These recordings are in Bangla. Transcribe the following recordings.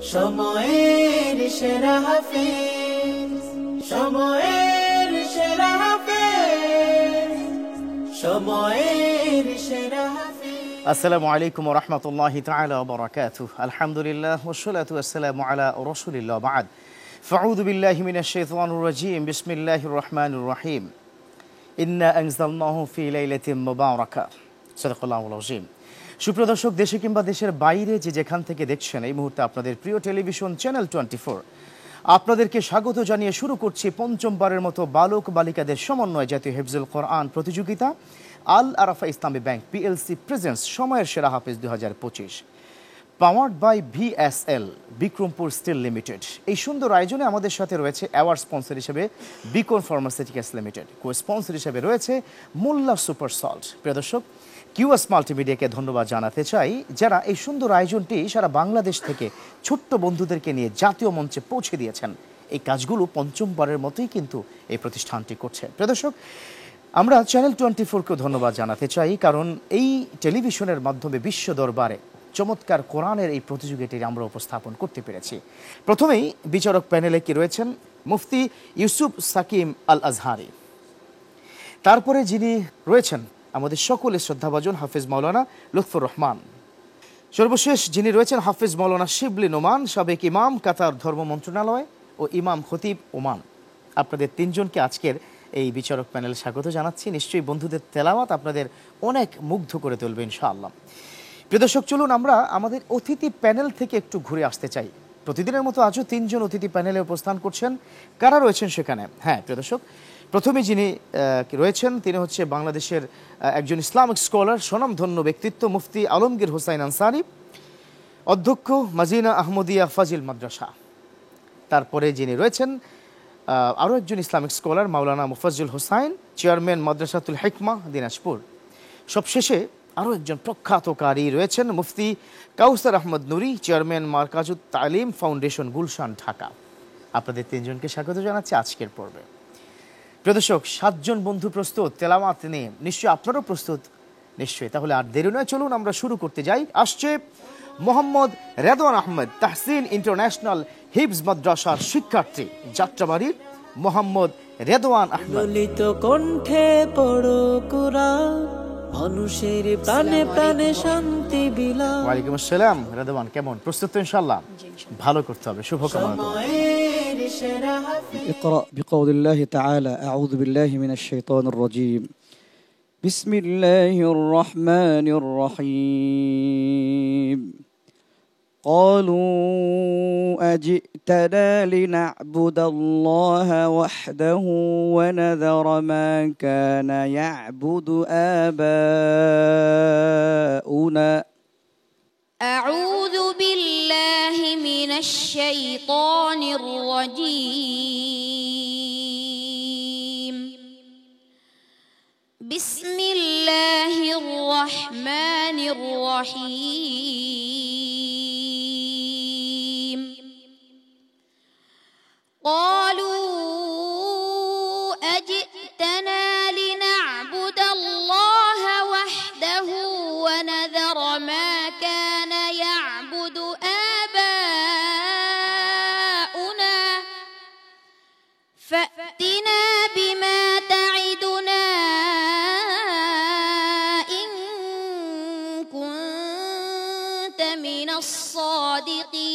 সময়ের সেরা হাফেজ, সময়ের সেরা হাফেজ, সময়ের সেরা হাফেজ। আসসালামু আলাইকুম ওয়া রাহমাতুল্লাহি তাআলা ওয়া বারাকাতুহু। আলহামদুলিল্লাহ ওয়াসসালাতু ওয়াসসালামু আলা রাসূলিল্লাহ বা'দ। ফাউযু বিল্লাহি মিনাশ শাইতানির রাজীম। বিসমিল্লাহির রহমানির রহিম। ইন্না আনজালনাহু ফি লাইলাতিন মুবারাকাহ। সাদাকাল্লাহুল আযীম। সুপ্রিয় দর্শক, দেশে কিংবা দেশের বাইরে যে যেখান থেকে দেখছেন, এই মুহূর্তে আপনাদের প্রিয় টেলিভিশন চ্যানেল 24 আপনাদেরকে স্বাগত জানিয়ে শুরু করছি পঞ্চমবারের মতো বালক বালিকাদের সমন্বয় জাতীয় হিফজুল কোরআন প্রতিযোগিতা আল আরাফা ইসলামী ব্যাংক পিএলসি প্রেজেন্স সময়ের সেরা হাফেজ 2025, powered by VSL Bikrampur Steel Limited. এই সুন্দর আয়োজনে আমাদের সাথে রয়েছে অ্যাওয়ার্ড স্পন্সর হিসেবে Beacon Pharmaceuticals Limited, co sponsor হিসেবে রয়েছে মোল্লা সুপার সল্ট। প্রিয় দর্শক, কিউএস মাল্টিমিডিয়াকে ধন্যবাদ জানাতে চাই, যারা এই সুন্দর আয়োজনটি সারা বাংলাদেশ থেকে ছোট্ট বন্ধুদেরকে নিয়ে জাতীয় মঞ্চে পৌঁছে দিয়েছেন। এই কাজগুলো পঞ্চমবারের মতোই কিন্তু এই প্রতিষ্ঠানটি করছে। প্রিয় দর্শক, আমরা চ্যানেল 24-কে ধন্যবাদ জানাতে চাই, কারণ এই টেলিভিশনের মাধ্যমে বিশ্ব দরবারে চমৎকার কোরআনের এই প্রতিযোগিতাটি আমরা উপস্থাপন করতে পেরেছি। প্রথমেই বিচারক প্যানেলে কি রয়েছেন মুফতি ইউসুফ সাকিম আল আজহারি, তারপরে যিনি রয়েছেন আমাদের সকলের শ্রদ্ধাভাজন হাফেজ মাওলানা লুৎফর রহমান, সর্বশেষ যিনি রয়েছেন হাফেজ মাওলানা শিবলি নোমান, সাবেক ইমাম কাতার ধর্ম মন্ত্রণালয় ও ইমাম খতিব ওমান। আপনাদের তিনজনকে আজকের এই বিচারক প্যানেলে স্বাগত জানাচ্ছি। নিশ্চয়ই বন্ধুদের তেলাওয়াত আপনাদের অনেক মুগ্ধ করে তুলবে ইনশাআল্লাহ। প্রিয় দর্শক, চলুন আমরা আমাদের অতিথি প্যানেল থেকে একটু ঘুরে আসতে চাই। প্রতিদিনের মতো আজও তিনজন অতিথি প্যানেলে উপস্থান করছেন। কারা রয়েছেন সেখানে? হ্যাঁ প্রিয় দর্শক, প্রথমে যিনি রয়েছেন তিনি হচ্ছে বাংলাদেশের একজন ইসলামিক স্কলার, স্বনামধন্য ব্যক্তিত্ব মুফতি আলমগীর হোসাইন আনসারি, অধ্যক্ষ মাজিনা আহমদিয়া ফাজিল মাদ্রাসা। তারপরে যিনি রয়েছেন আরও একজন ইসলামিক স্কলার মাওলানা মুফাজ্জল হোসাইন, চেয়ারম্যান মাদ্রাসাতুল হিকমা দিনাজপুর। সবশেষে আরও একজন প্রখ্যাত কারি রয়েছেন মুফতি কাউসার আহমদ নুরি, চেয়ারম্যান মারকাজুত তালিম ফাউন্ডেশন গুলশান ঢাকা। আপনাদের তিনজনকে স্বাগত জানাচ্ছি আজকের পর্বে। প্রিয় দর্শক, 7 জন বন্ধু প্রস্তুত তেলাওয়াত নিয়ে, নিশ্চয়ই আপনারাও প্রস্তুত নিশ্চয়ই। তাহলে আর দেরি নয়, চলুন আমরা শুরু করতে যাই। আসছে মোহাম্মদ রেদওয়ান আহমেদ, তাহসিন ইন্টারন্যাশনাল হিফজ মাদ্রাসার শিক্ষার্থী, যাত্রাবাড়ির মোহাম্মদ রেদওয়ান আহমেদ। ললিত কণ্ঠে পড়ো কুরআন, মানুষের প্রাণে প্রাণে শান্তি বিলাও। ওয়ালাইকুম আসসালাম রেদওয়ান, কেমন? প্রস্তুত তো ইনশাআল্লাহ? ভালো করতে হবে, শুভকামনা। اقرأ بقول الله تعالى أعوذ بالله من الشيطان الرجيم بسم الله الرحمن الرحيم قالوا أجئتنا لنعبد الله وحده ونذر ما كان يعبد آباؤنا أعوذ بالله من الشيطان الرجيم بسم الله الرحمن الرحيم قالوا أجئتنا لنعبد الله وحده ونذر ما كان يعبد آباؤنا فأتنا بما تعدنا إن كنت من الصادقين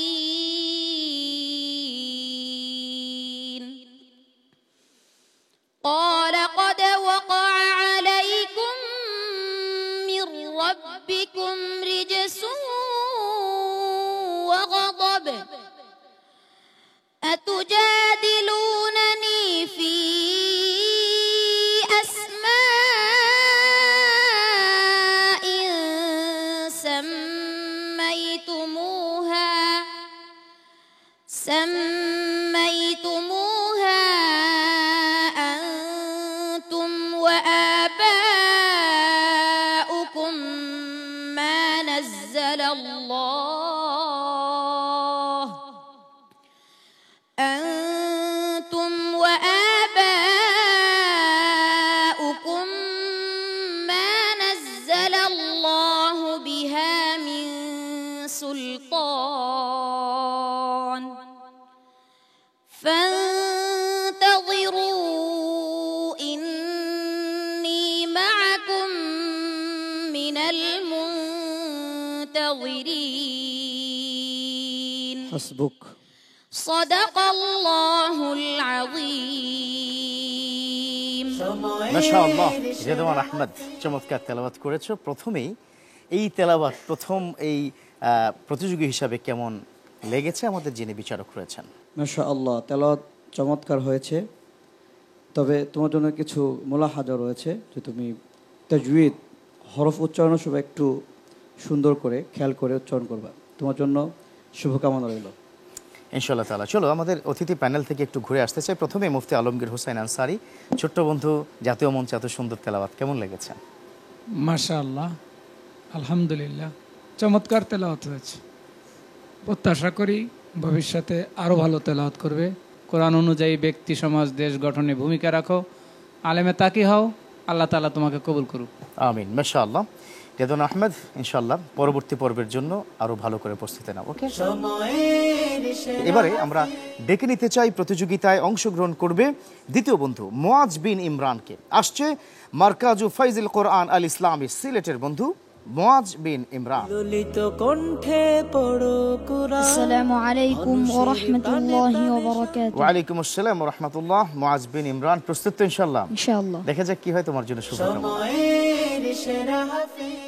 قال قد وقع عليكم من ربكم رجس وغضب أتجادلونني في أسماء سميتموها أنتم وآباؤكم ما نزل الله أنتم وآباؤكم ما نزل الله بها من سلطان হাসবুক। صدق الله العظيم. মাশাআল্লাহ, রেদওয়ান আহমদ চমৎকার তেলাওয়াত করেছো। প্রথমেই এই তেলাওয়াত প্রথম এই প্রতিযোগী হিসাবে কেমন লেগেছে আমাদের যিনি বিচারক রয়েছেন? মাশাআল্লাহ, তেলাওয়াত চমৎকার হয়েছে। তবে তোমার জন্য কিছু মুলাহাজা রয়েছে, যে তুমি তাজউইদ হরফ উচ্চারণের সময় একটু সুন্দর করে খেয়াল করে উচ্চারণ করবা। তোমার জন্য শুভকামনা রইল ইনশাআল্লাহ তাআলা। চলো আমাদের অতিথি প্যানেল থেকে একটু ঘুরে আসতে চাই। প্রথমে মুফতি আলমগীর হোসেন আনসারী, ছোট্ট বন্ধু, জাতীয় মঞ্চে এত সুন্দর তেলাওয়াত কেমন লেগেছে? মাশাআল্লাহ, আলহামদুলিল্লাহ, চমৎকার তেলাওয়াত হয়েছে। প্রত্যাশা করি ভবিষ্যতে আরও ভালো তেলাওয়াত করবে। কোরআন অনুযায়ী ব্যক্তি, সমাজ, দেশ গঠনে ভূমিকা রাখো, আলেমে তাকি হও, আল্লাহ তাআলা তোমাকে কবুল করুক। আমিন। মাশাআল্লাহ। রেদওয়ান আহমেদ, ইনশাআল্লাহ পরবর্তী পর্বের জন্য আরো ভালো করে প্রস্তুতি নাও। ওকে, এবারে আমরা ডেকে নিতে চাই প্রতিযোগিতায় অংশগ্রহণ করবে দ্বিতীয় বন্ধু মুআজ বিন ইমরানকে। আসছে মারকাজু ফাইজুল কোরআন আল ইসলামী সিলেটের বন্ধু মুআজ বিন ইমরান। ললিত কণ্ঠে পড়ো কুরআন। السلام عليكم ورحمة الله وبركاته. ওয়ালাইকুম আসসালাম ওয়া রাহমাতুল্লাহ। মুআজ বিন ইমরান, প্রস্তুত তো ইনশাআল্লাহ? ইনশাআল্লাহ। দেখা যাক কি হয় তোমার জন্য। শুভকামনা। সময়ের সেরা হাফেজ।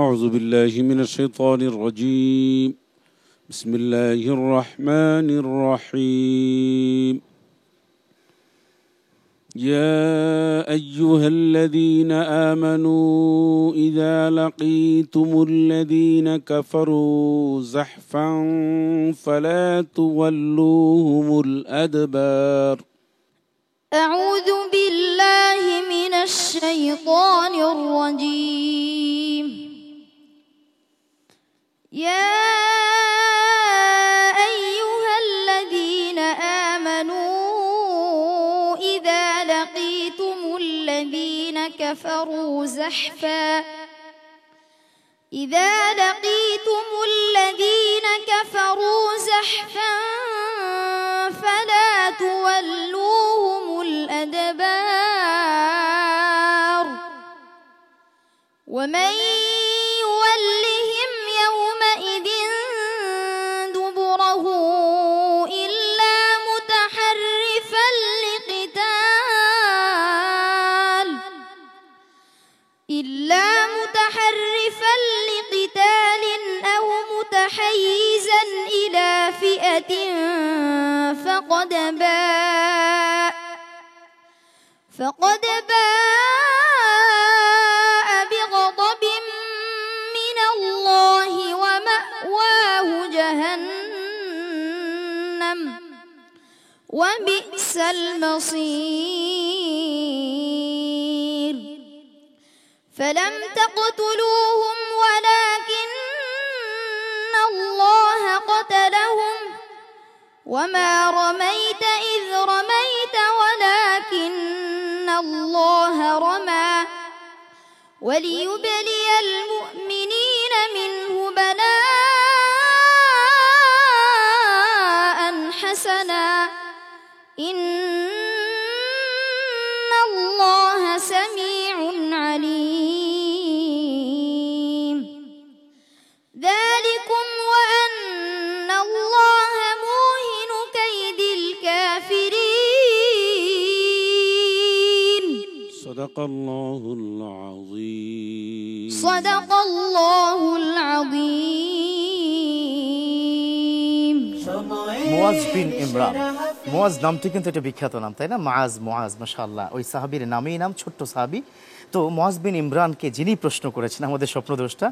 أعوذ بالله من الشيطان الرجيم. بسم الله الرحمن الرحيم. يا أيها الذين آمنوا إذا لقيتم الذين كفروا زحفا فلا تولوهم الأدبار. أعوذ بالله من الشيطان الرجيم. يا أيها الذين آمنوا إذا لقيتم الذين كفروا زحفا فلا تولوهم الأدبار. ومن يولهم يومئذ دبره إلا متحرفا لقتال أو متحيزا إلى فئة فقد باء بغضب من الله ومأواه جهنم وبئس المصير. فلم تقتلوهم ولكن الله قتلهم وما رميت إذ رميت ولكن الله رمى وليبلي المؤمنين منه بلاء حسنا إن الله سميع عليم. ذلكم وأن الله موهن كيد الكافرين. صدق الله العظيم. صدق الله العظيم. মুআজ বিন ইমরান, মুআজ নামটি কিন্তু একটা বিখ্যাত নাম, তাই না? মুআজ, মাশাআল্লাহ, ওই সাহাবীর নামেই নাম, ছোট্ট সাহাবী। তো মুআজ বিন ইমরানকে যিনি প্রশ্ন করেছেন আমাদের স্বপ্নদ্রষ্টা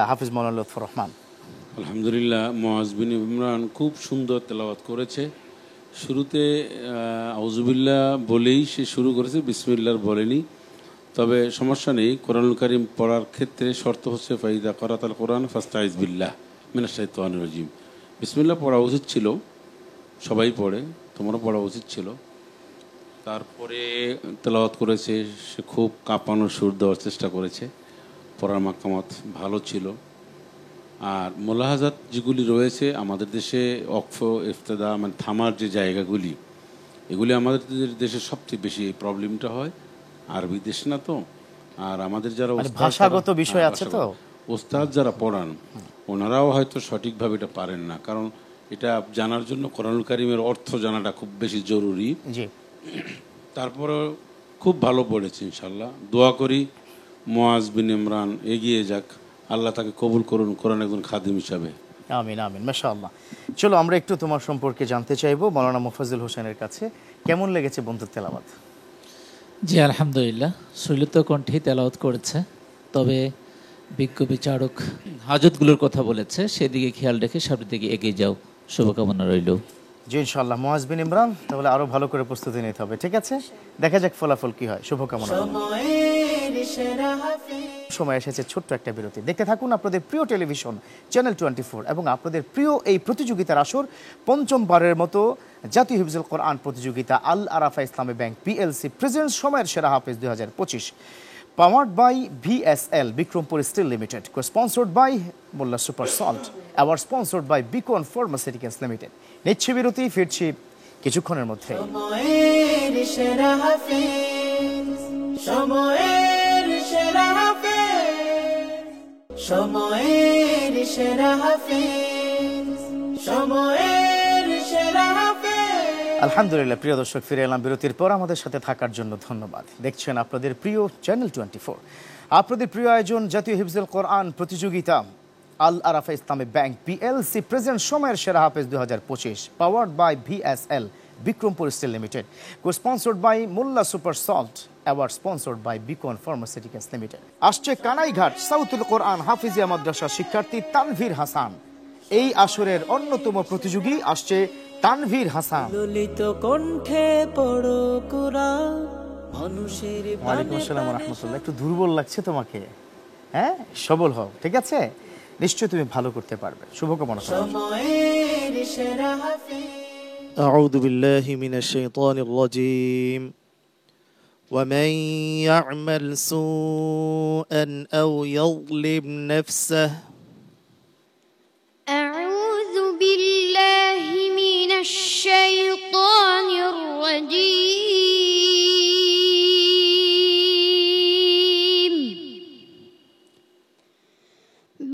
হাফিজ মাওলানা লুৎফর রহমান। আলহামদুলিল্লাহ, মুআজ বিন ইমরান খুব সুন্দর তেলাওয়াত করেছে। শুরুতে আউযুবিল্লাহ বলেই সে শুরু করেছে, বিসমিল্লাহ বলেনি। তবে সমস্যা নেই, কোরআনুল কারীম পড়ার ক্ষেত্রে শর্ত হচ্ছে ফাইদা করাতাল কোরআন ফাস্তাইজ বিল্লাহ মিনাশ শাইতানির রাজিম। বিসমিল্লাহ পড়া উচিত ছিল, সবাই পড়ে, তোমারও পড়া উচিত ছিল। তারপরে তেলাওয়াত করেছে, সে খুব কাঁপানো সুর দেওয়ার চেষ্টা করেছে, পড়ার মাকামাত ভালো ছিল। আর মোলাহাজাত যেগুলি রয়েছে আমাদের দেশে, অক্ফ, ইফতেদা, মানে থামার যে জায়গাগুলি, এগুলি আমাদের দেশে সবচেয়ে বেশি প্রবলেমটা হয়। আরবি দেশ না তো, আর আমাদের যারা ভাষাগত বিষয় আছে তো ওস্তাদ যারা পড়ান ওনারাও হয়তো সঠিকভাবে এটা পারেন না, কারণ এটা জানার জন্য কোরআনুল কারীমের অর্থ জানাটা খুব বেশি জরুরি। জি, তারপরে খুব ভালো পড়েছি ইনশাল্লাহ। দোয়া করি মুআজ বিন ইমরান এগিয়ে যাক, আল্লাহ তাকে কবুল করুন কোরআন একজন খাদিম হিসাবে। আমিন আমিন, মাশাআল্লাহ। চলো আমরা একটু তোমার সম্পর্কে জানতে চাইবো মাওলানা মুফাজ্জল হোসেনের কাছে। কেমন লেগেছে বন্ধুর তেলাওয়াত? জি আলহামদুলিল্লাহ, সুলিত কণ্ঠেই তেলাওয়াত করেছে, তবে বিজ্ঞ বিচারক হাজতগুলোর কথা বলেছে, সেদিকে খেয়াল রেখে সামনের দিকে এগিয়ে যাও, শুভকামনা রইল। জি ইনশাআল্লাহ। মুআজ বিন ইমরান, তাহলে আরো ভালো করে প্রস্তুতি নিতে হবে, ঠিক আছে? দেখা যাক ফলাফল কি হয়, শুভকামনা। সময়ের সেরা হাফেজ। সময় এসেছে ছোট্ট একটা বিরতি। দেখতে থাকুন আপনাদের প্রিয় টেলিভিশন চ্যানেল 24 এবং আপনাদের প্রিয় এই প্রতিযোগিতার আসর, পঞ্চমবারের মতো জাতীয় হিফজুল কোরআন প্রতিযোগিতা আল আরাফা ইসলামী ব্যাংক পিএলসি প্রেজেন্টস সময়ের সেরা হাফেজ 2025, powered by VSL Bikrampur Steel Limited, sponsored by Molla Super Salt, award sponsored by Beacon Pharmaceuticals Limited. নিচ্ছি বিরতি, ফিরছি কিছুক্ষণের মধ্যে। সময়ের সেরা হাফেজ, সময়ের সেরা হাফেজ, সময়ের সেরা হাফেজ, সময়ের সেরা হাফেজ। আলহামদুলিল্লাহ, প্রিয় দর্শক, ফিরে এলাম বিরতির পর। আমাদের সাথে থাকার জন্য ধন্যবাদ। দেখছেন আপনাদের প্রিয় চ্যানেল 24, আপনাদের প্রিয় আয়োজন জাতীয় হিফজুল কোরআন প্রতিযোগিতা আল আরাফা ইসলামী ব্যাংক পিএলসি প্রেজেন্ট সময়ের সেরা হাফেজ 2025, powered by VSL Bikrampur Steel Limited, sponsored by Molla Super Salt, award sponsored by Beacon Pharmaceuticals Limited. আসছে কানাইঘাট সাউথুল কোরআন হাফিজিয়া মাদ্রাসা শিক্ষার্থী তানভীর হাসান। এই আসরের অন্যতম প্রতিযোগী আসছে তানভীর হাসান। ললিত কণ্ঠে পড়ো কুরআন, মানুষের ওয়ালাইকুম আসসালাম ওয়া রাহমাতুল্লাহ। একটু দুর্বল লাগছে তোমাকে, হ্যাঁ? সবল হও, ঠিক আছে? নিশ্চয়ই তুমি ভালো করতে পারবে, শুভকামনা। সময়ের সেরা হাফেজ। أعوذ بالله من الشيطان الرجيم ومن يعمل سوءا أو يظلم نفسه أعوذ بالله من الشيطان الرجيم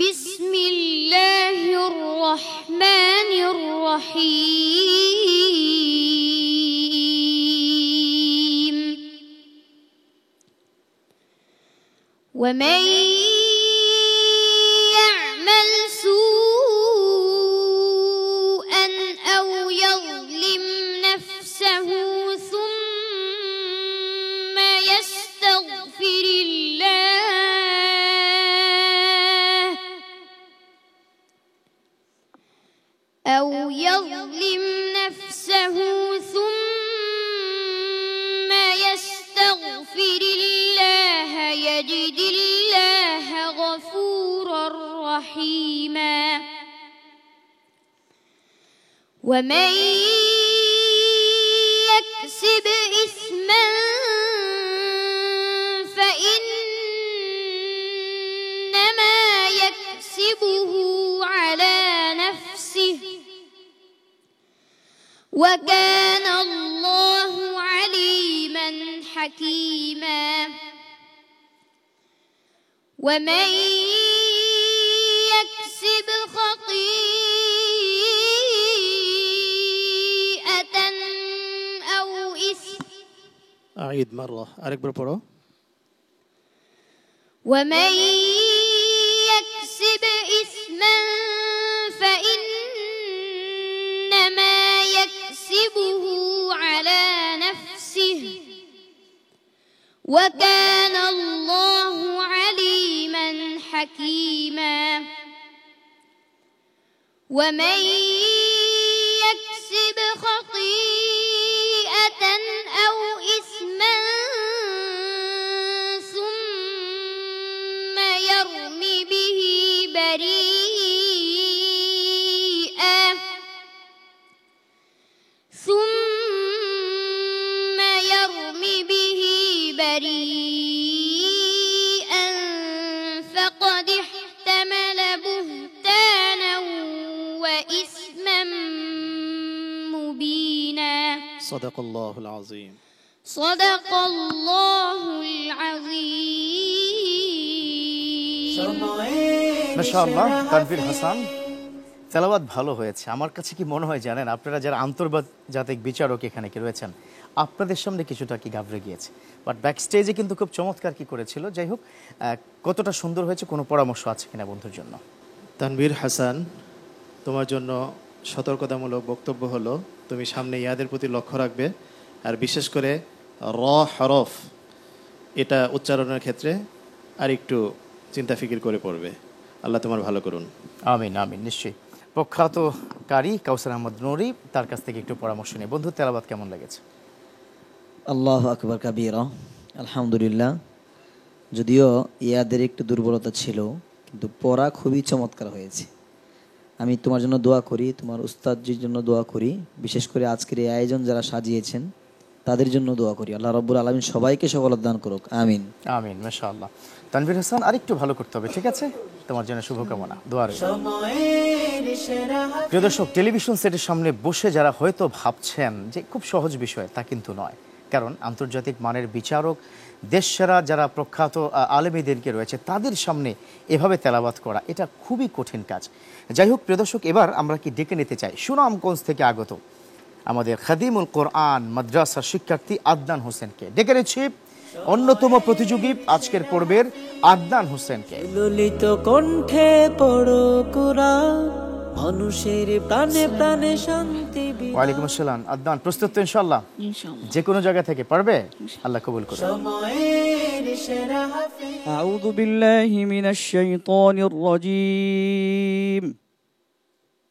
بسم الله الرحمن الرحيم ومن يعمل سوءا أو يظلم نفسه ثم يستغفر الله أو يظلم نفسه ثم يستغفر الله يجد الله غفورا رحيما ومن يكسب إثما فإنما يكسبه على نفسه وكان الله عليما حكيما ومن يكسب خطيئة أو إثما أعيد مرة أكبر برو ومن يكسب إثما فإنما يكسبه على نفسه وكان الله عليما حكيما ومن يكسب خطيئة أو إثما ثم يرم به بريئا فقد احتمل بهتانا وإثما مبينا صدق الله العظيم صدق الله العظيم সময়ের মাশাআল্লাহ তানভীর হাসান, তেলাওয়াত ভালো হয়েছে। আমার কাছে কি মনে হয় জানেন, আপনারা যারা আন্তর্জাতিক বিচারক এখানে কি রয়েছেন, আপনাদের সামনে কিছুটা কি ঘাবড়ে গিয়েছে, বাট ব্যাক স্টেজে কিন্তু খুব চমৎকার কি করেছিল। যাই হোক, কতটা সুন্দর হয়েছে, কোনো পরামর্শ আছে কিনা বন্ধুর জন্য? তানভীর হাসান, তোমার জন্য সতর্কতামূলক বক্তব্য হলো তুমি সামনে ইয়াদের প্রতি লক্ষ্য রাখবে, আর বিশেষ করে র হরফ এটা উচ্চারণের ক্ষেত্রে আর একটু চিন্তা ফিকির করে পড়বে। আল্লাহ তোমার ভালো করুন। আমিন আমিন, নিশ্চয়ই। প্রখ্যাত কারি কাউসার আহমদ নুরি, তার কাছ থেকে একটু পরামর্শ নিয়ে। বন্ধু, তেলাওয়াত কেমন লেগেছে? আল্লাহ আকবার কাবীরা, আলহামদুলিল্লাহ। যদিও ইয়াদের একটু দুর্বলতা ছিল, কিন্তু পড়া খুবই চমৎকার হয়েছে। আমি তোমার জন্য দোয়া করি, তোমার উস্তাদজির জন্য দোয়া করি, বিশেষ করে আজকের এই আয়োজন যারা সাজিয়েছেন তাদের জন্য দোয়া করি। আল্লাহ রাব্বুল আলামিন সবাইকে সফলতা দান করুক, আমিন আমিন। মাশাআল্লাহ তানভীর হাসান, আরেকটু ভালো করতে হবে, ঠিক আছে? তোমার জন্য শুভকামনা, দোয়া রইল। সময়ের সেরা প্রিয় দর্শক, টেলিভিশন সেটের সামনে বসে যারা হয়তো ভাবছেন যে খুব সহজ বিষয়, তা কিন্তু নয়। কারণ আন্তর্জাতিক মানের বিচারক, দেশসেরা যারা প্রখ্যাত আলেমীদেরকে রয়েছে, তাদের সামনে এভাবে তেলাওয়াত করা এটা খুবই কঠিন কাজ। যাই হোক প্রিয় দর্শক, এবার আমরা কি ডেকে নিতে চাই সুনামগঞ্জ থেকে আগত আমাদের খাদিমুল কোরআন মাদ্রাসার শিক্ষার্থী আদনান হোসেনকে। ডেকে নিচ্ছি অন্যতম প্রতিযোগী আজকের পর্বের আদনান হোসেনকে। ললিত কণ্ঠে পড়ো কুরআন, মানুষের প্রাণে প্রাণে শান্তি। ওয়ালাইকুম আসসালাম। আদনান, প্রস্তুত তো ইনশাআল্লাহ? ইনশাআল্লাহ। যে কোনো জায়গা থেকে পারবে? আল্লাহ কবুল করুন। সময়ের সেরা হাফেজ। আউযু বিল্লাহি মিনাশ শাইতানির রাজীম।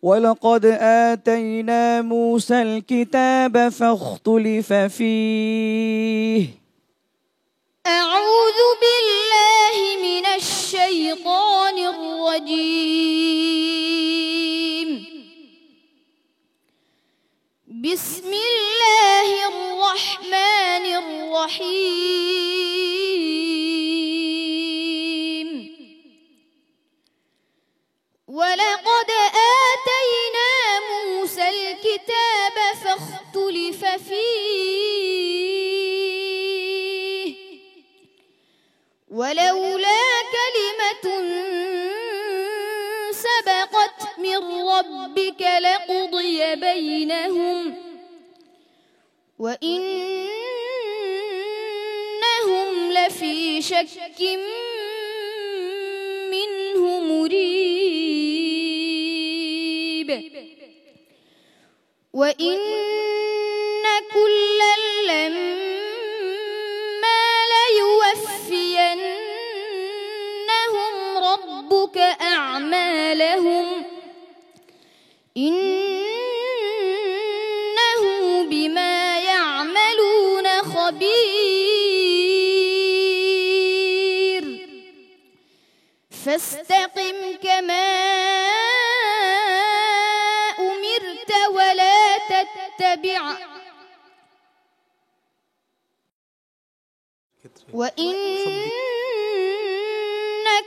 ولقد آتينا موسى الكتاب فاختلف فيه. أعوذ بالله من الشيطان الرجيم. بسم الله الرحمن الرحيم. ولقد آتينا موسى الكتاب فاختلف فيه ولولا كلمة سبقت من ربك لقضي بينهم وإنهم لفي شك منه مريب. وإن كلا لما ليوفينهم ربك أعمالهم إنه بما يعملون خبير. فاستقم كما أمرت ولا تتبع وإن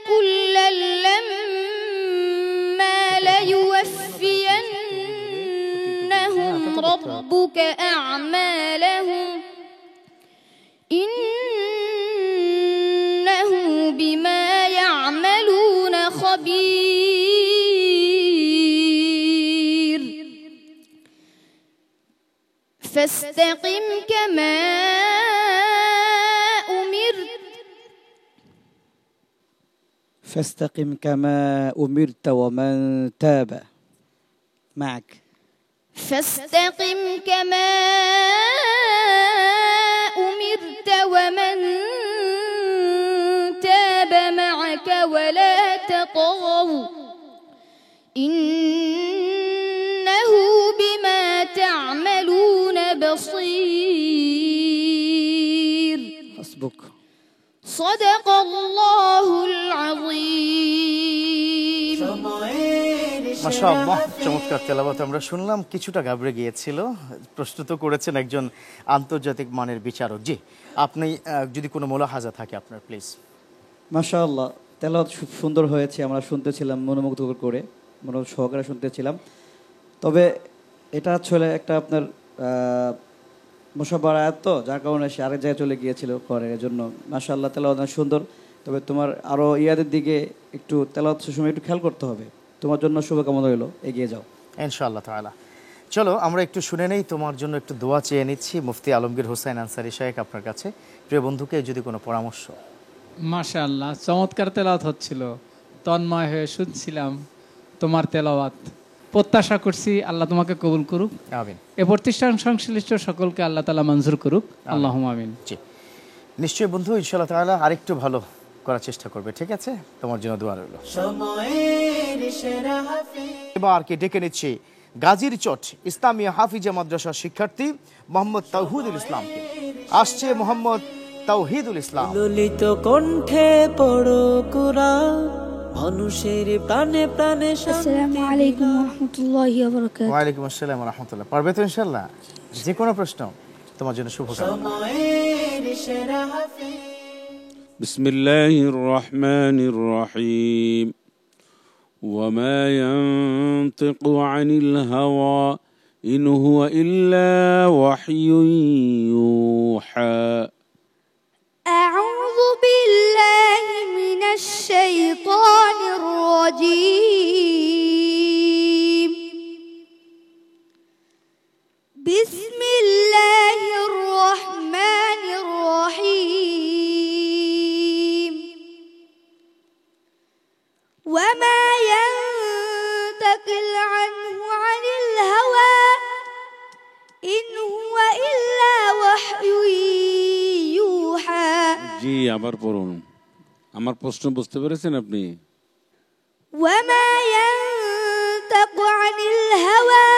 كلا لما ليوفينهم ربك أعمالهم إنه بما يعملون خبير. فاستقم كما أمرت فاستقم كما أمرت ومن تاب معك. فاستقم كما أمرت ومن تاب معك ولا تطغوا إنه بما تعملون بصير. حسبك. صدق الله العظيم. সময়ের সেরা মাশাআল্লাহ, হাফেজ। চমৎকার তেলাওয়াত আমরা শুনলাম। কিছুটা ঘাবড়ে গিয়েছিল। প্রস্তুত করেছেন একজন আন্তর্জাতিক মানের বিচারক। জি, আপনি যদি কোনো মোলাহাজা থাকে আপনার, প্লিজ। মাশাআল্লাহ, তেলাওয়াত খুব সুন্দর হয়েছে। আমরা শুনতেছিলাম মনোমুগ্ধ করে, মনোযোগ সহকারে শুনতেছিলাম। তবে এটা আসলে একটা আপনার মুসাব্বার আয়াত, তো যার কারণে সে আরেক জায়গায় চলে গিয়েছিল করে, এজন্য মাশাআল্লাহ তেলাওয়াত সুন্দর। তবে তোমার আরও ইয়াদের দিকে একটু তেলাওয়াতের সময় একটু খেয়াল করতে হবে। তোমার জন্য শুভকামনা রইল, এগিয়ে যাও ইনশাআল্লাহ তাআলা। চলো আমরা একটু শুনে নেই, তোমার জন্য একটু দোয়া চেয়ে নিচ্ছি মুফতি আলমগীর হোসেন আনসারী সাহেব আপনার কাছে। প্রিয় বন্ধুকে যদি কোনো পরামর্শ। মাশাআল্লাহ, চমৎকার তেলাওয়াত হচ্ছিল, তন্ময় হয়ে শুনছিলাম তোমার তেলাওয়াত। প্রত্যাশা করছি আল্লাহ তোমাকে কবুল করুক, আমিন। এ প্রতিষ্ঠান সংশ্লিষ্ট সকলকে আল্লাহ তাআলা মঞ্জুর করুক, আল্লাহুম্মা আমিন। জি নিশ্চয়ই বন্ধু, ইনশাআল্লাহ তাআলা আরেকটু ভালো করার চেষ্টা করবে। ঠিক আছে, তোমার জন্য দোয়া রইল। সময়ের সেরা হাফেজ। এবার কে ডেকে নিচ্ছি গাজীর চট ইসলামিয়া হাফিজা মাদ্রাসার শিক্ষার্থী মোহাম্মদ তাওহিদুল ইসলামকে। আসছে মোহাম্মদ তাওহিদুল ইসলাম। ললিত কণ্ঠে পড়ো কুরআন, মানুষের প্রাণে প্রাণে আসসালামু আলাইকুম রহমতুল্লাহি ওয়া বারাকাতুহু। ওয়ালাইকুম আসসালাম ওয়া রাহমাতুল্লাহ। পারবে তো ইনশাআল্লাহ? যে কোনো প্রশ্ন তোমার জন্য শুভকামনা। সময়ের সেরা হাফেজ। বিসমিল্লাহির রহমানির রহিম। وما ينطق عن الهوى إن هو إلا وحي يوحى. أعوذ بالله من الشيطان الرجيم. بسم الله الرحمن الرحيم. وما ينتقل عنه عن الهوى إن هو إلا وحي يوحى. জি আবার পড়ুন, আমার প্রশ্ন বুঝতে পেরেছেন আপনি? وما ينطق عن الهوى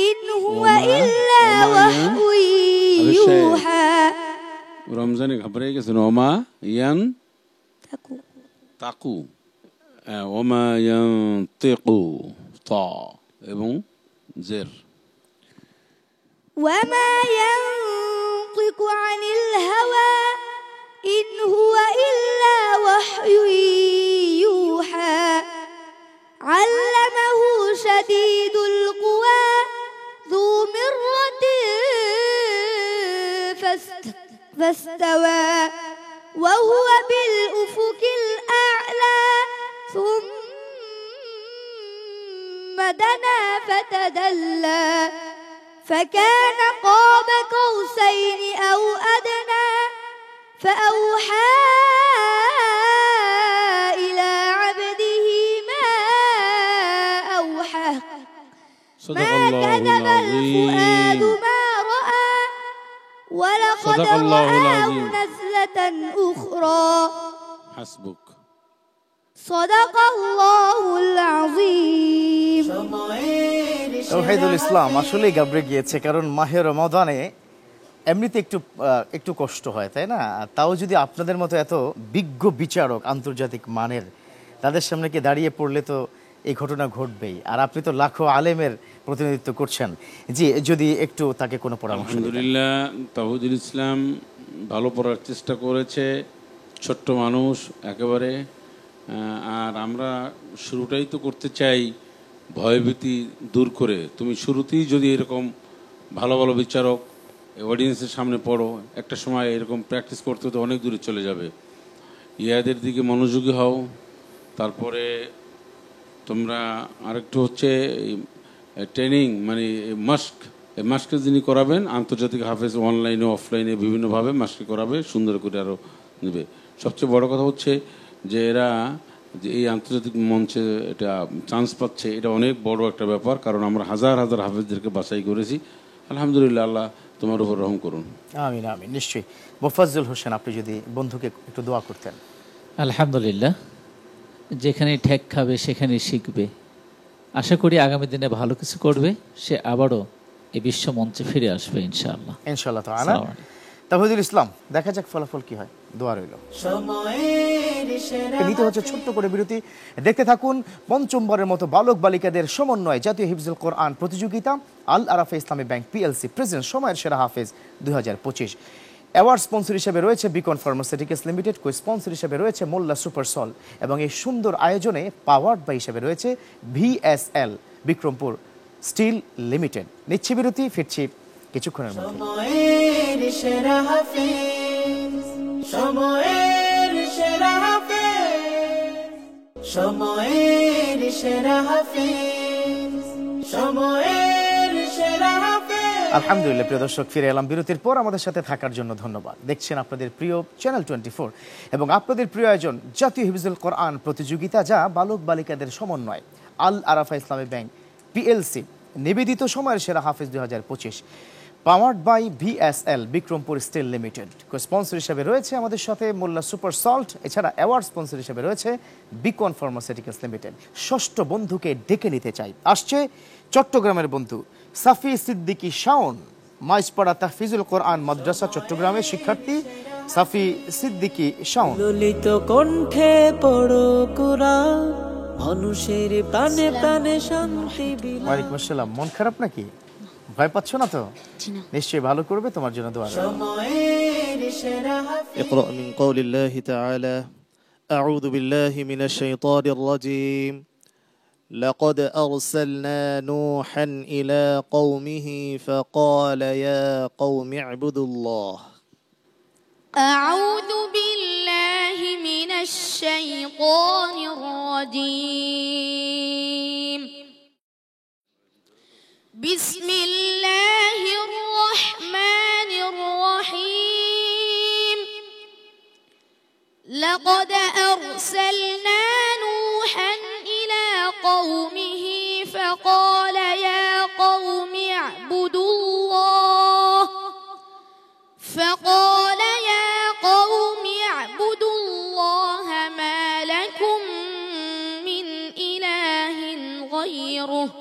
إن هو إلا وحي يوحى. রমজানে ঘাবড়ে গেছেন। ওমা ইয়ান তাকু, ওমা ইয়ান তেকু, তা এবং জের। وما ينطق عن الهوى إن هو إلا وحي يوحى. علمه شديد القوى ذو مرة فاستوى وهو بالأفق الأعلى ثم دنا فتدلى فكان قاب قوسين أو أدنى فأوحى إلى عبده ما أوحى. ما كذب الفؤاد ما رأى ولقد رآه نزلة أخرى. হাসবুক। صدق الله العظيم. তাওহিদুল ইসলাম আসলেই ঘাবড়ে গিয়েছে, কারণ মাহে রমাদানে এমনিতে একটু কষ্ট হয়, তাই না? তাও যদি আপনাদের মতো এত বিজ্ঞ বিচারক আন্তর্জাতিক মানের, তাদের সামনে কি দাঁড়িয়ে পড়লে তো এই ঘটনা ঘটবেই। আর আপনি তো লাখো আলেমের প্রতিনিধিত্ব করছেন। জি, যদি একটু তাকে কোনো পরামর্শ দিতেন। আলহামদুলিল্লাহ, তাওহিদুল ইসলাম ভালো পড়ার চেষ্টা করেছে, ছোট্ট মানুষ একেবারে। আর আমরা শুরুটাই তো করতে চাই ভয়ভীতি দূর করে। তুমি শুরুতেই যদি এরকম ভালো ভালো বিচারক অডিয়েন্সের সামনে পড়ো, একটা সময় এরকম প্র্যাকটিস করতে তো অনেক দূরে চলে যাবে। ইয়াদের দিকে মনোযোগী হও। তারপরে তোমরা আরেকটু হচ্ছে ট্রেনিং, মানে মাস্ক যিনি করাবেন, আন্তর্জাতিক হাফেজ, অনলাইনে অফলাইনে বিভিন্নভাবে মাস্ক করাবে, সুন্দর করে আরও নেবে। সবচেয়ে বড় কথা হচ্ছে যে এরা যে এই আন্তর্জাতিক মঞ্চে এটা চান্স পাচ্ছে, এটা অনেক বড় একটা ব্যাপার। কারণ আমরা হাজার হাজার হাফেজদেরকে বাছাই করেছি। আলহামদুলিল্লাহ, আল্লাহ তোমার উপর রহম করুন। আমিন আমিন। নিশ্চয়ই। মোফাজ্জল হোসেন, আপনি যদি বন্ধুকে একটু দোয়া করতেন। আলহামদুলিল্লাহ, যেখানে ঠেক খাবে সেখানে শিখবে। আশা করি আগামী দিনে ভালো কিছু করবে, সে আবারও এই বিশ্ব মঞ্চে ফিরে আসবে ইনশাআল্লাহ। ইনশাআল্লাহ তাআলা। তাওহিদুল ইসলাম, দেখা যাক ফলাফল কি হয়। দোয়া রইল। নিতে হচ্ছে ছোট্ট করে বিরতি। দেখতে থাকুন পঞ্চমবারের মতো বালক বালিকাদের সমন্বয় জাতীয় হিফজুল কোরআন প্রতিযোগিতা আল আরাফা ইসলামী ব্যাংক পিএলসি প্রেজেন্ট সময়ের সেরা হাফেজ 2025। অ্যাওয়ার্ড স্পন্সর হিসেবে রয়েছে Beacon Pharmaceuticals Limited, co sponsor হিসেবে রয়েছে মোল্লা সুপারসল, এবং এই সুন্দর আয়োজনে পাওয়ার্ড বাই হিসেবে রয়েছে ভিএসএল বিক্রমপুর স্টিল লিমিটেড। নিচ্ছি বিরতি, ফিরছি কিছুক্ষণের মধ্যে। সময়ের সেরা হাফেজ, সময়ের সেরা সময়ের সেরা হাফেজ, সময়ের সেরা হাফেজ। আলহামদুলিল্লাহ, প্রিয় দর্শক, ফিরে এলাম বিরতির পর। আমাদের সাথে থাকার জন্য ধন্যবাদ। দেখছেন আপনাদের প্রিয় চ্যানেল 24 এবং আপনাদের প্রিয় আয়োজন জাতীয় হিফজুল কোরআন প্রতিযোগিতা, যা বালক বালিকাদের সমন্বয় আল আরাফা ইসলামী ব্যাংক পিএলসি নিবেদিত সময়ের সেরা হাফেজ 2025, powered by BSL Bikrampur Steel Limited. Sponsor হিসেবে রয়েছে আমাদের সাথে মোল্লা সুপার সল্ট। এছাড়া অ্যাওয়ার্ড স্পন্সর হিসেবে রয়েছে বিকন ফার্মাসিউটিক্যালস লিমিটেড। ষষ্ঠ বন্ধুকে ডেকে নিতে চাই। আসছে চট্টগ্রামের বন্ধু সাফি সিদ্দিকী শাওন, মাইজপাড়া তাহফিজুল কোরআন মাদ্রাসা চট্টগ্রামের শিক্ষার্থী সাফি সিদ্দিকী শাওন। ললিত কণ্ঠে পড়ো কুরআন, মানুষের প্রাণে প্রাণে শান্তি বিলায়। ওয়ালাইকুম আসসালাম। মন খারাপ নাকি? ভয় পাচ্ছ না তো? নিশ্চয়ই ভালো করবে, তোমার জন্য দোয়া রইল। সময়ের সেরা হাফেজ। اقرأ من قول الله تعالى أعوذ بالله من الشيطان الرجيم لقد أرسلنا نوحا إلى قومه فقال يا قوم اعبدوا الله. أعوذ بالله من الشيطان الرجيم. بسم الله الرحمن الرحيم. لقد أرسلنا نوحا إلى قومه فقال يا قوم اعبدوا الله ما لكم من إله غيره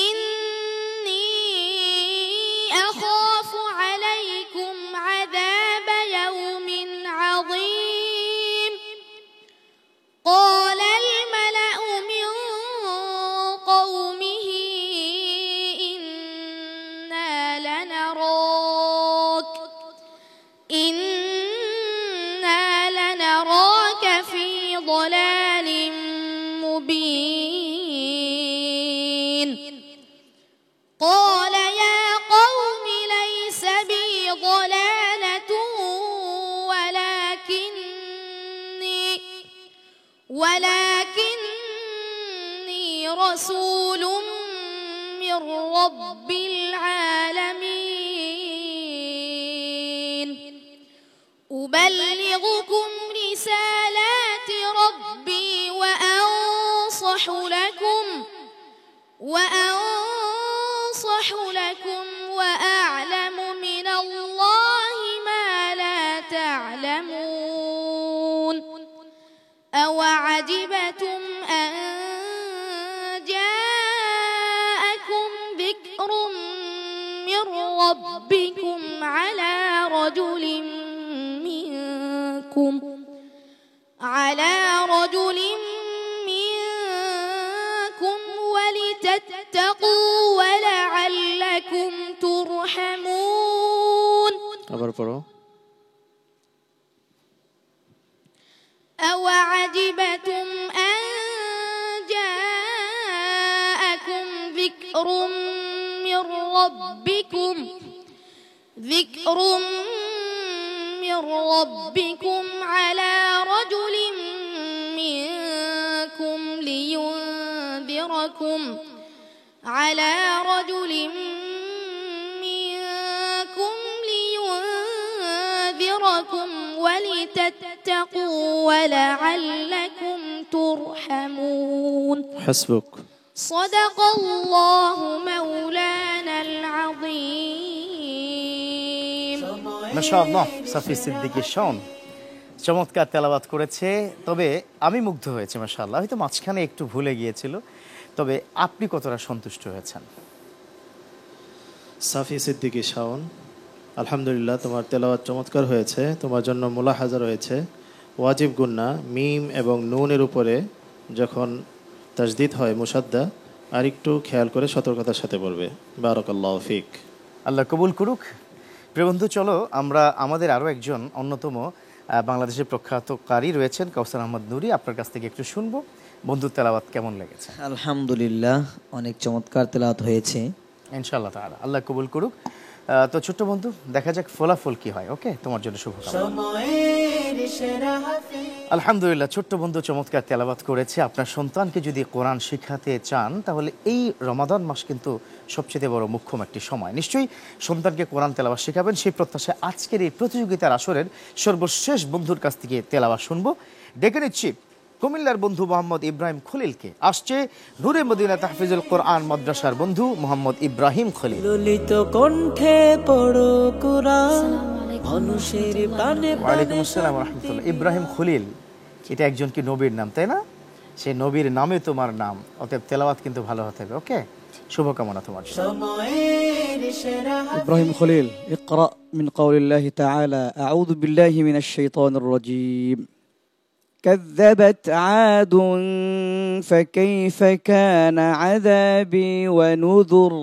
إني أخاف عليكم عذاب يوم عظيم. قال الملأ من قومه إنا لنراك في ضلال مبين. قال يا قوم ليس بي ضلالة ولكني رسول من رب العالمين. أبلغكم رسالات ربي وأنصح لكم وأعلم من الله ما لا تعلمون. أوعجبتم أن جاءكم ذكر من ربكم على رجل منكم ولتتقوا ولعلكم ترحمون. আবার পড়ো। أوعجبتم أن جاءكم ذكر من ربكم على رجل منكم لينذركم ولتتقوا ولعلكم ترحمون. حسبك. صدق الله مولانا العظيم. মাশাআল্লাহ, সাফি সিদ্দিকী শাওন চমৎকার তেলাওয়াত করেছে। তবে আমি মুগ্ধ হয়েছি মাশাআল্লাহ। হয়তো মাঝখানে একটু ভুলে গিয়েছিল, তবে আপনি কতটা সন্তুষ্ট হয়েছেন? সাফি সিদ্দিকী শাওন, আলহামদুলিল্লাহ, তোমার তেলাওয়াত চমৎকার হয়েছে। তোমার জন্য মুলাহাজা রয়েছে। ওয়াজিব গুন্না মিম এবং নুনের উপরে যখন তাজদিদ হয় মুসাদ্দা, আর একটু খেয়াল করে সতর্কতার সাথে বলবে। বারাকাল্লাহু ফিক। আল্লাহ কবুল করুক। প্রিয় বন্ধু, চলো আমরা আমাদের আরও একজন অন্যতম বাংলাদেশের প্রখ্যাত কারি রয়েছেন কাউসার আহমদ নুরি, আপনার কাছ থেকে একটু শুনবো বন্ধুর তেলাওয়াত কেমন লেগেছে। আলহামদুলিল্লাহ, অনেক চমৎকার তেলাওয়াত হয়েছে ইনশাআল্লাহ তাআলা, আল্লাহ কবুল করুক। তো ছোট্ট বন্ধু, দেখা যাক ফলাফল কি হয়। ওকে, তোমার জন্য শুভকামনা। সময়ের সেরা হাফেজ। আলহামদুলিল্লাহ, ছোট্ট বন্ধু চমৎকার তেলাওয়াত করেছে। আপনার সন্তানকে যদি কোরআন শেখাতে চান তাহলে এই রমাদান মাস কিন্তু সবচেয়ে বড় মুখ্যম একটি সময়। নিশ্চয়ই সন্তানকে কোরআন তেলাওয়াত শেখাবেন, সেই প্রত্যাশায় আজকের এই প্রতিযোগিতার আসরের সর্বশেষ বন্ধুর কাছ থেকে তেলাওয়াত শুনবো। ডেকে নিচ্ছি কুমিল্লার বন্ধু মোহাম্মদ ইব্রাহিম খলিলকে। আসছে নূরে মদিনা তাহফিজুল কোরআন মাদ্রাসার বন্ধু মোহাম্মদ ইব্রাহিম খলিল। ললিত কণ্ঠে পড়ো কুরআন মানুষের প্রাণে ওয়ালাইকুম আসসালাম ওয়া রাহমাতুল্লাহ। ইব্রাহিম খলিল, এটা একজন কি নবীর নাম, তাই না? সেই নবীর নামে তোমার নাম, অতএব তেলাওয়াত কিন্তু ভালো হতে হবে। ওকে, শুভকামনা তোমার জন্য। সময়ের সেরা إبراهيم خليل اقرأ من قول الله تعالى أعوذ بالله من الشيطان الرجيم كذبت عاد فكيف كان عذابي ونذر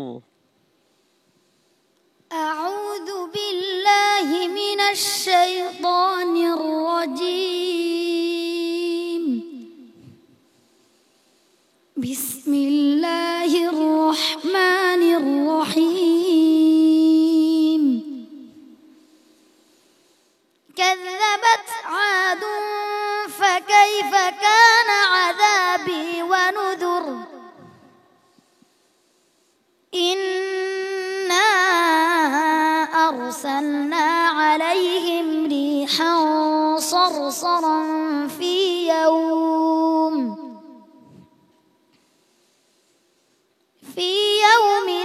أعوذ بالله من الشيطان الرجيم بسم الله الرحمن الرحيم كذبت عاد فكيف كان عذابي ونذر إنا أرسلنا عليهم ريحا صرصرا في يوم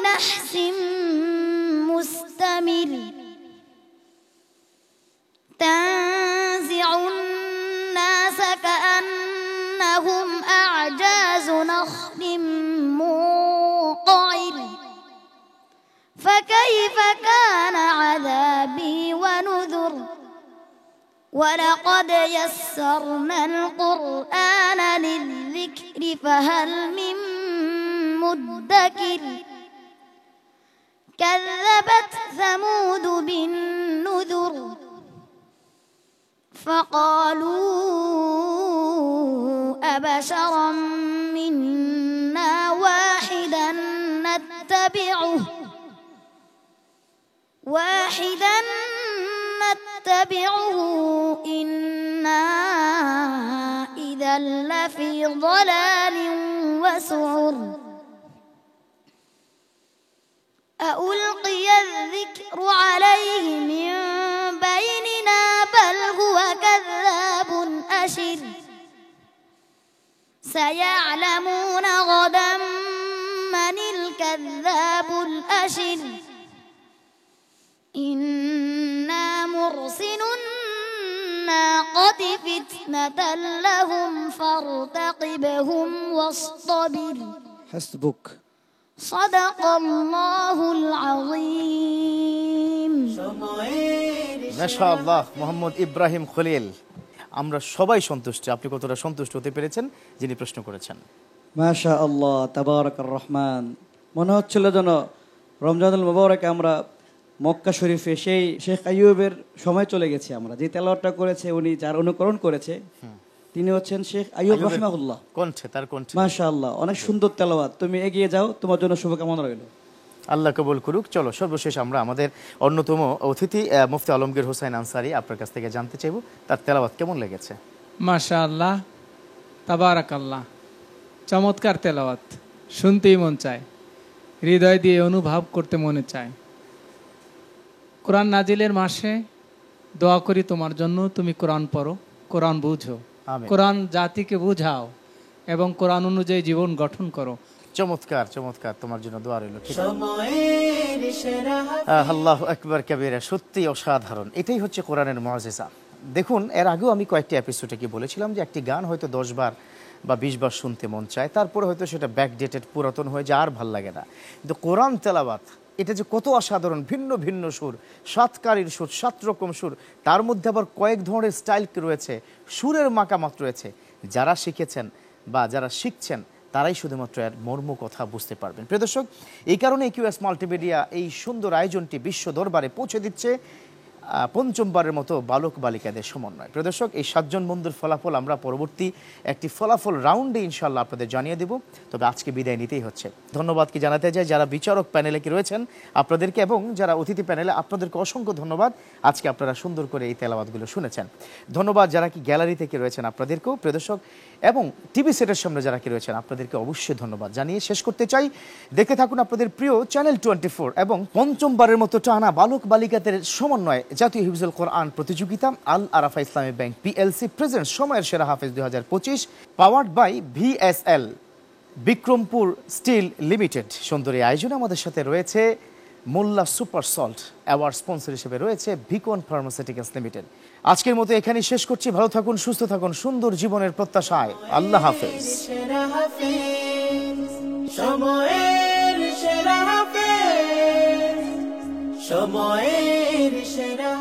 نحس مستمر تنزع الناس كأنهم أعجاز نخل منقعر فكيف كان عذابي ونذر ولقد يسرنا القرآن للذكر فهل من مدكر كذبت ثمود بالنذر فقالوا أبشرا منا واحدا نتبعه إنا إذا لفي ضلال وسعر أألقي الذكر عليه من بيننا بل هو كذاب أشر سيعلمون غدا من الكذاب الأشر إنا مرسل الناقة فتنة لهم فارتقبهم واصطبر حسبك صدق الله العظيم মাশাআল্লাহ, মোহাম্মদ ইব্রাহিম খলিল, আমরা সবাই সন্তুষ্ট। আপনি কতটা সন্তুষ্ট হতে পেরেছেন যিনি প্রশ্ন করেছেন? মাশা আল্লাহ, তাবারাকার রহমান। মনে হচ্ছিল যেন রমজানুল মুবারকে আমরা মক্কা শরীফে সেই শেখ আইয়ুবের সময় চলে গেছি। আমরা যে তেলাওয়াতটা করেছে, উনি যার অনুকরণ করেছে তিনি হচ্ছেন শেখ আইয়ুব রাহিমাহুল্লাহ। কণ্ঠে, তার কণ্ঠে মাশাআল্লাহ, অনেক সুন্দর তেলাওয়াত। তুমি এগিয়ে যাও, তোমার জন্য শুভকামনা রইল। আল্লাহ কবুল করুক। চলো, সর্বশেষ আমরা আমাদের অন্যতম অতিথি মুফতি আলমগীর হোসেন আনসারী আপনার কাছ থেকে জানতে চাইব তার তেলাওয়াত কেমন লেগেছে। মাশাআল্লাহ, তাবারাকাল্লাহ, চমৎকার তেলাওয়াত, শুনতেই মন চায়, হৃদয় দিয়ে অনুভব করতে মনে চায়। কোরআন নাজিলের মাসে দোয়া করি তোমার জন্য, তুমি কোরআন পড়ো, কোরআন বুঝো, কোরআন জাতিকে বুঝাও এবং কোরআন অনুযায়ী জীবন গঠন করো। চমৎকার চমৎকার, তোমার জন্য দোয়া রইল। আল্লাহু আকবার কাবীরা, সত্যি অসাধারণ। এটাই হচ্ছে কোরআনের মুআজিজা। দেখুন, এর আগেও আমি কয়েকটি এপিসোডে কি বলেছিলাম যে একটি গান হয়তো 10 বার বা 20 বার শুনতে মন চায়, তারপরে হয়তো সেটা ব্যাকডেটেড, পুরাতন হয়ে যায়, আর ভাল লাগে না। কিন্তু কোরআন তেলাওয়াত এটা যে কত অসাধারণ, ভিন্ন ভিন্ন সুর, 7 কারির সুর, 7 রকম সুর, তার মধ্যে আবার কয়েক ধরনের স্টাইল রয়েছে, সুরের মাকামাত রয়েছে। যারা শিখেছেন বা যারা শিখছেন তারাই শুধুমাত্র এর মর্ম কথা বুঝতে পারবেন। প্রিয় দর্শক, এই কারণে কিউএস মাল্টিমিডিয়া এই সুন্দর আয়োজনটি বিশ্ব দরবারে পৌঁছে দিচ্ছে পঞ্চমবারের মতো বালক বালিকাদের সমন্বয়। প্রিয় দর্শক, এই 7 জন বন্ধুর ফলাফল আমরা পরবর্তী একটি ফলাফল রাউন্ডে ইনশাআল্লাহ আপনাদের জানিয়ে দেব। তবে আজকে বিদায় নিতেই হচ্ছে। ধন্যবাদ কি জানাতে চাই যারা বিচারক প্যানেলে কি রয়েছেন আপনাদেরকে, এবং যারা অতিথি প্যানেলে আপনাদেরকে অসংখ্য ধন্যবাদ। আজকে আপনারা সুন্দর করে এই তেলাওয়াতগুলো শুনেছেন। ধন্যবাদ যারা কি গ্যালারি থেকে রয়েছেন আপনাদেরকেও প্রিয় দর্শক, এবং টিভি সেটের সামনে যারা কি রয়েছেন আপনাদেরকে অবশ্যই ধন্যবাদ জানিয়ে শেষ করতে চাই। দেখতে থাকুন আপনাদের প্রিয় চ্যানেল 24 এবং পঞ্চমবারের মতো টানা বালক বালিকাদের সমন্বয় জাতীয় হিফজুল কোরআন প্রতিযোগিতা আল আরাফা ইসলামী ব্যাংক PLC প্রেজেন্ট সময়ের সেরা হাফেজ 2025 powered by VSL Bikrampur Steel Limited. সুন্দরী আয়োজনে আমাদের সাথে রয়েছে Molla Super Salt, award sponsor হিসেবে রয়েছে ভিকন ফার্মাসিউটিক্যালস লিমিটেড। আজকের মতো এখানেই শেষ করছি। ভালো থাকুন, সুস্থ থাকুন, সুন্দর জীবনের প্রত্যাশায় আল্লাহ হাফেজ। সময়ের সেরা হাফেজ, সময়ের সেরা